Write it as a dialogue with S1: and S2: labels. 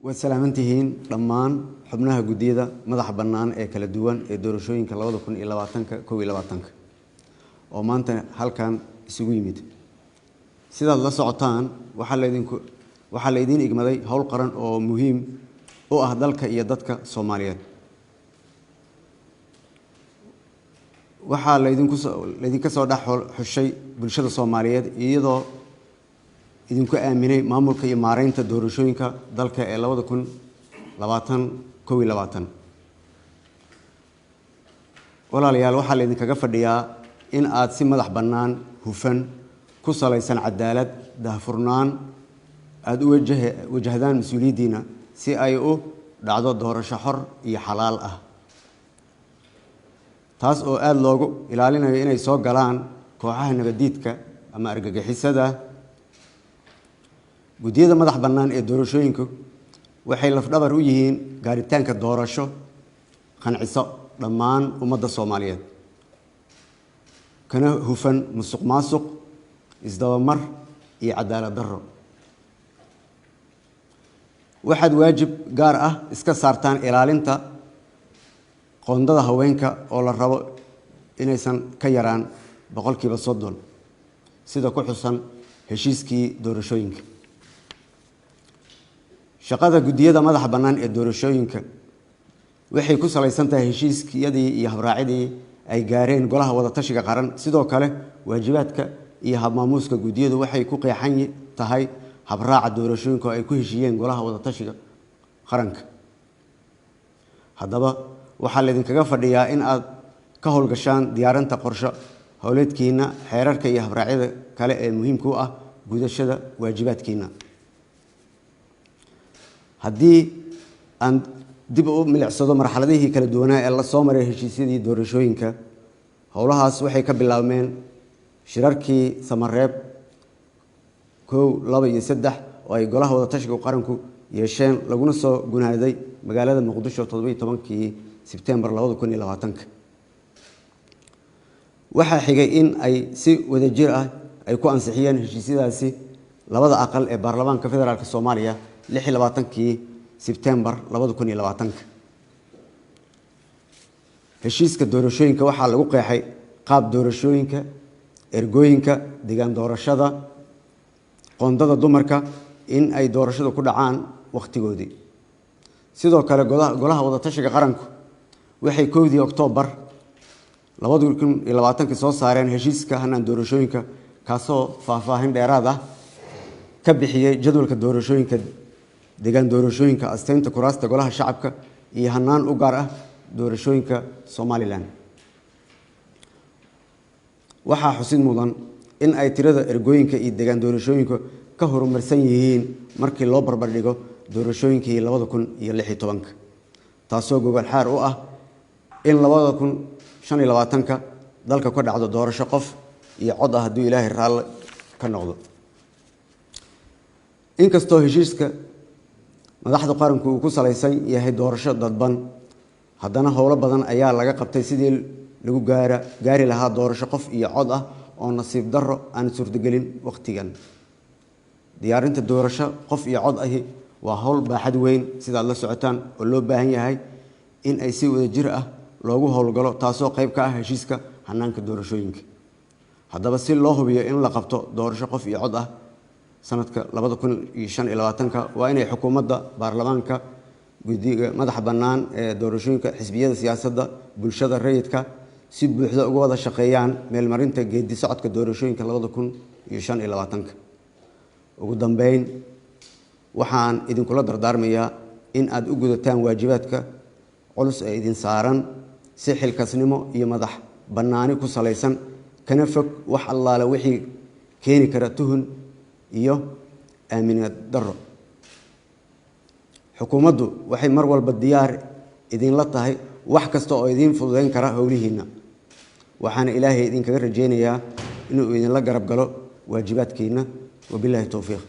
S1: وسلامتهين دمان حبناها جديدة مدح بنان كلا دوان دورشوين كلا وضع كن إلى واتنك كوي إلى واتنك وما أنت هل كان سويمد سيد الله سعطان وحل يدين إجمالي هول قرن أو مهم أو أهدلك يدتك صوماليات وحل يدين كسر دحول حشي بالشدة الصوماليات يضع idinku aaminay maamulka iyo maareynta doorashooyinka dalka ee 2022 walaalayaal waxa la idinkaga fadhiyaa in aad si madax bannaan hufan ku salaysan cadaalad daahfurnaan aad u wajahdaan mas'uuliyidiina si ay u dhacdo doorasho xor iyo xalaal ah taas oo aad loogu ilaalinayo inay soo galaan kooxaha nabadiidka ama argagixisada gudiyada madax bannaan ee doorashooyinku waxay lafdhabar u yihiin gaaritaanka doorasho qanciso dhammaan ummadda Soomaaliyeed kana hufan musuqmaasuq isdabamar iyo cadaalad darro waxaad waajib gaar ah iska saartaan ilaalinta qoondada haweenka oo la rabo inaysan ka yaraan 30% sida ku xusan heshiiskii doorashooyinka shaqada gudiyada madax bannaan ee doorashooyinka waxay ku salaysan tahay heshiiskiyadii iyo habraacidii ay gaareen golaha wada tashiga qaran sidoo kale waajibaadka iyo habmaamuuska gudiyadu waxay ku qeexan tahay habraaca doorashooyinka oo ay ku heshiiyeen golaha wada tashiga qaranka haddaba waxa la idinkaga fadhiyaa in aad ka howlgashaan diyaarinta qorshe howleedkiina xeerarka iyo habraacyada kale ee muhiimka u ah gudashada waajibaadkiina haddii aan dib u milicsado marxaladihii kala duwanaa ee la soo maray heshiisyadii doorashooyinka howlahaas waxay ka bilaabmeen shirarkii Samareeb 1 2 iyo 3 oo ay golaha wada tashiga qaranku yeesheen laguna soo gunaaday magaalada Muqdisho 17kii Sebtembar 2020 waxa xigay in ay si wadajir ah ay ku ansixiyeen heshiisyadaasi labada aqal ee baarlamaanka federaalka Soomaaliya 26kii Sebtembar 2020 heshiiska doorashooyinka waxa lagu qeexay qaab doorashooyinka ergooyinka deegaan doorashada qoondada dumarka in ay doorashadu ku dhacaan waqtigoodii sidoo kale golaha wada tashiga qaranku waxay 1 Oktoobar 2020 soo saareen heshiiska hanaan doorashooyinka kaasoo faahfaahin dheeraad ah ka bixiyay jadwalka doorashooyinka deegaan doorashooyinka asteynta kuraasta golaha shacabka iyo hanaan u gaar ah doorashooyinka Somaliland waxa xusid mudan in ay tirada ergooyinka iyo deegaan doorashooyinka ka horumarsan yihiin markii loo barbar dhigo doorashooyinkii 2016 taasoo gobol xaar u ah in 2025 dalka ka dhacdo doorasho qof iyo cod ah haddii Ilaahay raali ka noqdo inkastoo heshiiska madaxda qaranku uu ku salaysan yahay doorasho dadban haddana howlo badan ayaa laga qabtay sidii lagu gaari lahaa doorasho qof iyo cod ah oo nasiib darro aan suurtagelin waqtigan diyaarinta doorasho qof iyo cod ahi waa hawl baaxad weyn sida la socotaan oo loo baahan yahay in ay si wadajir ah loogu howlgalo taasoo qayb ka ah heshiiska hanaanka doorashooyinka haddaba si loo hubiyo in la qabto doorasho qof iyo cod ah sanadka 2025 waa inay xukuumadda baarlamaanka gudiga madax bannaan ee doorashooyinka xisbiyada siyaasadda bulshada rayidka si buuxda uga wada shaqeeyaan meel marinta geedi socodka doorashooyinka 2025 ugu dambeyn waxaan idinkula dardaarmayaa in aad u gudataan waajibaadka culus ee idin saaran si xilkasnimo iyo madax bannaani ku salaysan kana fog wax allaale wixii keeni kara tuhun iyo aaminad darro xukuumaddu waxay mar walba diyaar idin la tahay wax kasta oo idin fududeyn kara howlihiina waxaana Ilaahay idin kaga rajeynayaa inuu idin la garab galo waajibaadkiina wabillahi tawfiiq